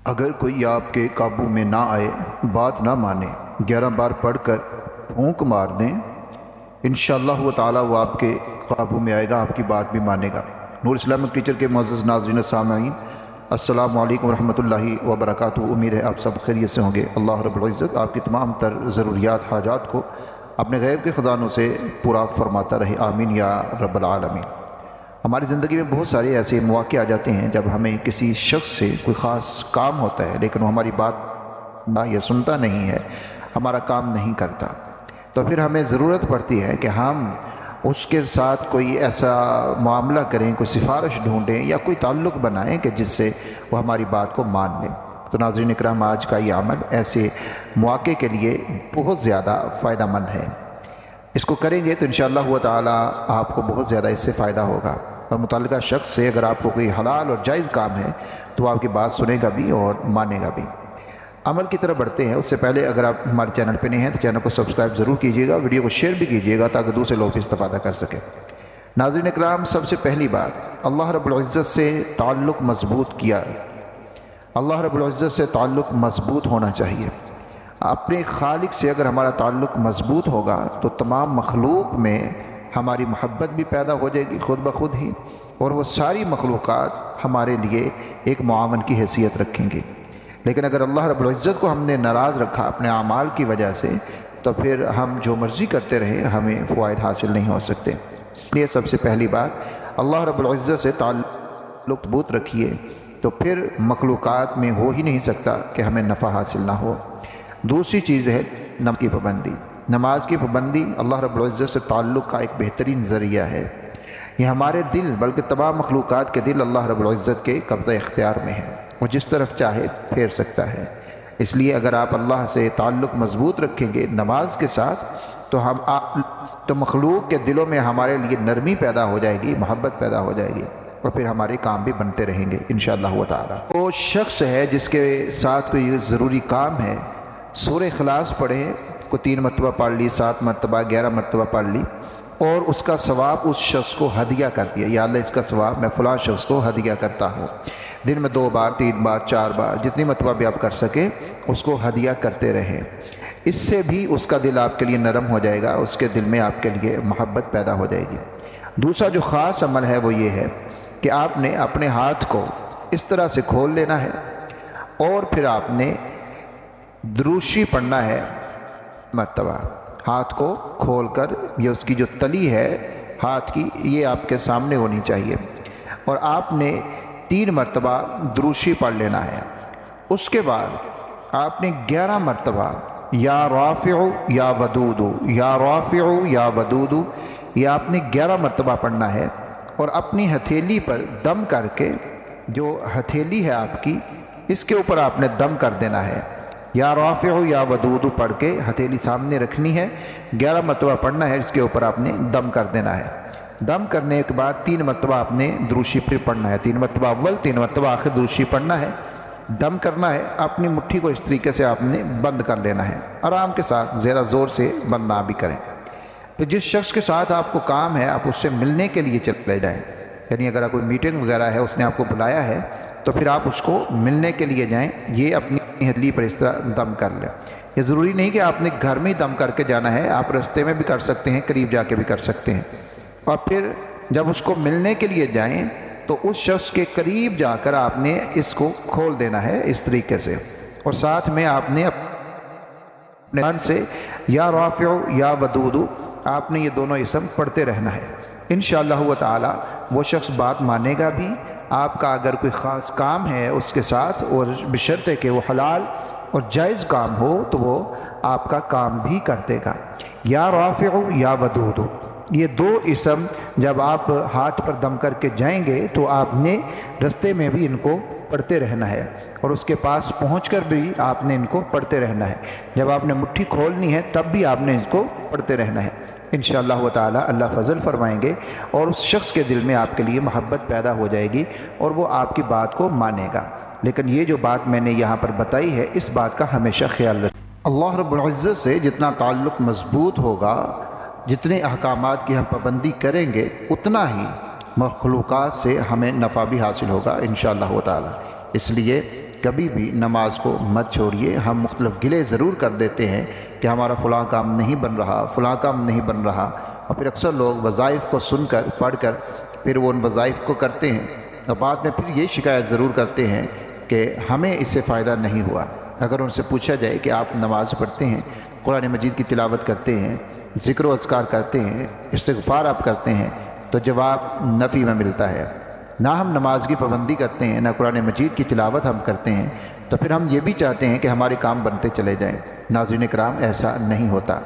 اگر کوئی آپ کے قابو میں نہ آئے، بات نہ مانے، 11 بار پڑھ کر پھونک مار دیں، انشاءاللہ تعالی وہ آپ کے قابو میں آئے گا، آپ کی بات بھی مانے گا۔ نور اسلامک ٹیچر کے معزز ناظرین سامعین، السلام علیکم ورحمۃ اللہ وبرکاتہ۔ امید ہے آپ سب خیریت سے ہوں گے۔ اللہ رب العزت آپ کی تمام تر ضروریات حاجات کو اپنے غیب کے خزانوں سے پورا فرماتا رہے، آمین یا رب العالمین۔ ہماری زندگی میں بہت سارے ایسے مواقع آ جاتے ہیں جب ہمیں کسی شخص سے کوئی خاص کام ہوتا ہے، لیکن وہ ہماری بات نہ یہ سنتا نہیں ہے، ہمارا کام نہیں کرتا، تو پھر ہمیں ضرورت پڑتی ہے کہ ہم اس کے ساتھ کوئی ایسا معاملہ کریں، کوئی سفارش ڈھونڈیں یا کوئی تعلق بنائیں کہ جس سے وہ ہماری بات کو مان لیں۔ تو ناظرین اکرام، آج کا یہ عمل ایسے مواقع کے لیے بہت زیادہ فائدہ مند ہے۔ اس کو کریں گے تو انشاءاللہ تعالی آپ کو بہت زیادہ اس سے فائدہ ہوگا، اور متعلقہ شخص سے اگر آپ کو کوئی حلال اور جائز کام ہے تو وہ آپ کی بات سنے گا بھی اور مانے گا بھی۔ عمل کی طرف بڑھتے ہیں، اس سے پہلے اگر آپ ہمارے چینل پہ نہیں ہیں تو چینل کو سبسکرائب ضرور کیجیے گا، ویڈیو کو شیئر بھی کیجیے گا تاکہ دوسرے لوگ بھی استفادہ کر سکیں۔ ناظرین اکرام، سب سے پہلی بات، اللہ رب العزت سے تعلق مضبوط کیا۔ اللہ رب العزت سے تعلق مضبوط ہونا چاہیے۔ اپنے خالق سے اگر ہمارا تعلق مضبوط ہوگا تو تمام مخلوق میں ہماری محبت بھی پیدا ہو جائے گی خود بخود ہی، اور وہ ساری مخلوقات ہمارے لیے ایک معاون کی حیثیت رکھیں گی۔ لیکن اگر اللہ رب العزت کو ہم نے ناراض رکھا اپنے اعمال کی وجہ سے، تو پھر ہم جو مرضی کرتے رہیں، ہمیں فوائد حاصل نہیں ہو سکتے۔ اس لیے سب سے پہلی بات، اللہ رب العزت سے تعلق مضبوط رکھیے، تو پھر مخلوقات میں ہو ہی نہیں سکتا کہ ہمیں نفع حاصل نہ ہو۔ دوسری چیز ہے نماز کی پابندی۔ نماز کی پابندی اللہ رب العزت سے تعلق کا ایک بہترین ذریعہ ہے۔ یہ ہمارے دل بلکہ تمام مخلوقات کے دل اللہ رب العزت کے قبضہ اختیار میں ہے، وہ جس طرف چاہے پھیر سکتا ہے۔ اس لیے اگر آپ اللہ سے تعلق مضبوط رکھیں گے نماز کے ساتھ، تو مخلوق کے دلوں میں ہمارے لیے نرمی پیدا ہو جائے گی، محبت پیدا ہو جائے گی، اور پھر ہمارے کام بھی بنتے رہیں گے انشاءاللہ تعالی۔ وہ شخص ہے جس کے ساتھ کوئی ضروری کام ہے، سورہ اخلاص پڑھے، کو 3 مرتبہ پڑھ لی، 7 مرتبہ، 11 مرتبہ پڑھ لی، اور اس کا ثواب اس شخص کو ہدیہ کر دیا، یا اللہ اس کا ثواب میں فلاں شخص کو ہدیہ کرتا ہوں۔ دن میں 2 بار، 3 بار، 4 بار، جتنی مرتبہ بھی آپ کر سکیں اس کو ہدیہ کرتے رہیں۔ اس سے بھی اس کا دل آپ کے لیے نرم ہو جائے گا، اس کے دل میں آپ کے لیے محبت پیدا ہو جائے گی۔ دوسرا جو خاص عمل ہے وہ یہ ہے کہ آپ نے اپنے ہاتھ کو اس طرح سے کھول لینا ہے، اور پھر آپ نے دروشی پڑھنا ہے مرتبہ۔ ہاتھ کو کھول کر، یہ اس کی جو تلی ہے ہاتھ کی، یہ آپ کے سامنے ہونی چاہیے، اور آپ نے 3 مرتبہ دروشی پڑھ لینا ہے۔ اس کے بعد آپ نے 11 مرتبہ یا رافع یا ودود، یا رافع یا ودود، یہ آپ نے 11 مرتبہ پڑھنا ہے، اور اپنی ہتھیلی پر دم کر کے، جو ہتھیلی ہے آپ کی، اس کے اوپر آپ نے دم کر دینا ہے۔ یا رافع یا ودود پڑھ کے ہتھیلی سامنے رکھنی ہے، 11 مرتبہ پڑھنا ہے، اس کے اوپر آپ نے دم کر دینا ہے۔ دم کرنے کے بعد 3 مرتبہ آپ نے دروشی پھر پڑھنا ہے، 3 مرتبہ اول، 3 مرتبہ آخر دروشی پڑھنا ہے، دم کرنا ہے۔ اپنی مٹھی کو اس طریقے سے آپ نے بند کر لینا ہے، آرام کے ساتھ، زیادہ زور سے بند نہ بھی کریں۔ تو جس شخص کے ساتھ آپ کو کام ہے، آپ اس سے ملنے کے لیے چلے جائیں، یعنی اگر کوئی میٹنگ وغیرہ ہے، اس نے آپ کو بلایا ہے، تو پھر آپ اس کو ملنے کے لیے جائیں، یہ اپنی ہتھیلی پر اس طرح دم کر لیں۔ یہ ضروری نہیں کہ آپ نے گھر میں ہی دم کر کے جانا ہے، آپ رستے میں بھی کر سکتے ہیں، قریب جا کے بھی کر سکتے ہیں۔ اور پھر جب اس کو ملنے کے لیے جائیں تو اس شخص کے قریب جا کر آپ نے اس کو کھول دینا ہے اس طریقے سے، اور ساتھ میں آپ نے اپنے من سے یا رافع یا ودود، آپ نے یہ دونوں اسم پڑھتے رہنا ہے۔ انشاءاللہ تعالی وہ شخص بات مانے گا بھی۔ آپ کا اگر کوئی خاص کام ہے اس کے ساتھ، اور بشرط ہے کہ وہ حلال اور جائز کام ہو، تو وہ آپ کا کام بھی کر دے گا۔ یا رافع یا ودود، یہ 2 اسم جب آپ ہاتھ پر دم کر کے جائیں گے تو آپ نے رستے میں بھی ان کو پڑھتے رہنا ہے، اور اس کے پاس پہنچ کر بھی آپ نے ان کو پڑھتے رہنا ہے۔ جب آپ نے مٹھی کھولنی ہے تب بھی آپ نے اس کو پڑھتے رہنا ہے۔ انشاءاللہ تعالی اللہ فضل فرمائیں گے، اور اس شخص کے دل میں آپ کے لیے محبت پیدا ہو جائے گی، اور وہ آپ کی بات کو مانے گا۔ لیکن یہ جو بات میں نے یہاں پر بتائی ہے، اس بات کا ہمیشہ خیال رکھیں۔ اللہ رب العزت سے جتنا تعلق مضبوط ہوگا، جتنے احکامات کی ہم پابندی کریں گے، اتنا ہی مخلوقات سے ہمیں نفع بھی حاصل ہوگا انشاءاللہ تعالی۔ اس لیے کبھی بھی نماز کو مت چھوڑیے۔ ہم مختلف گلے ضرور کر دیتے ہیں کہ ہمارا فلاں کام نہیں بن رہا، فلاں کام نہیں بن رہا، اور پھر اکثر لوگ وظائف کو سن کر پڑھ کر پھر وہ ان وظائف کو کرتے ہیں اور بعد میں پھر یہ شکایت ضرور کرتے ہیں کہ ہمیں اس سے فائدہ نہیں ہوا۔ اگر ان سے پوچھا جائے کہ آپ نماز پڑھتے ہیں، قرآن مجید کی تلاوت کرتے ہیں، ذکر و اذکار کرتے ہیں، استغفار آپ کرتے ہیں، تو جواب نفی میں ملتا ہے۔ نہ ہم نماز کی پابندی کرتے ہیں، نہ قرآن مجید کی تلاوت ہم کرتے ہیں، تو پھر ہم یہ بھی چاہتے ہیں کہ ہمارے کام بنتے چلے جائیں۔ ناظرین کرام، ایسا نہیں ہوتا۔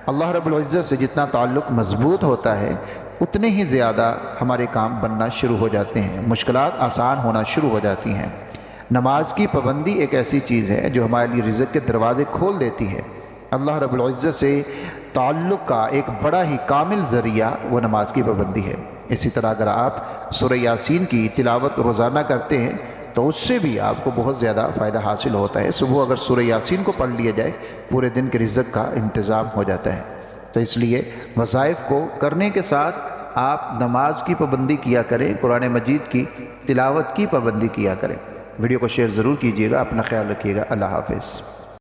اللہ رب العزت سے جتنا تعلق مضبوط ہوتا ہے اتنے ہی زیادہ ہمارے کام بننا شروع ہو جاتے ہیں، مشکلات آسان ہونا شروع ہو جاتی ہیں۔ نماز کی پابندی ایک ایسی چیز ہے جو ہمارے لیے رزق کے دروازے کھول دیتی ہے۔ اللہ رب العزت سے تعلق کا ایک بڑا ہی کامل ذریعہ وہ نماز کی پابندی ہے۔ اسی طرح اگر آپ سورہ یاسین کی تلاوت روزانہ کرتے ہیں تو اس سے بھی آپ کو بہت زیادہ فائدہ حاصل ہوتا ہے۔ صبح اگر سورہ یاسین کو پڑھ لیا جائے پورے دن کے رزق کا انتظام ہو جاتا ہے۔ تو اس لیے وظائف کو کرنے کے ساتھ آپ نماز کی پابندی کیا کریں، قرآن مجید کی تلاوت کی پابندی کیا کریں۔ ویڈیو کو شیئر ضرور کیجیے گا، اپنا خیال رکھیے گا۔ اللہ حافظ۔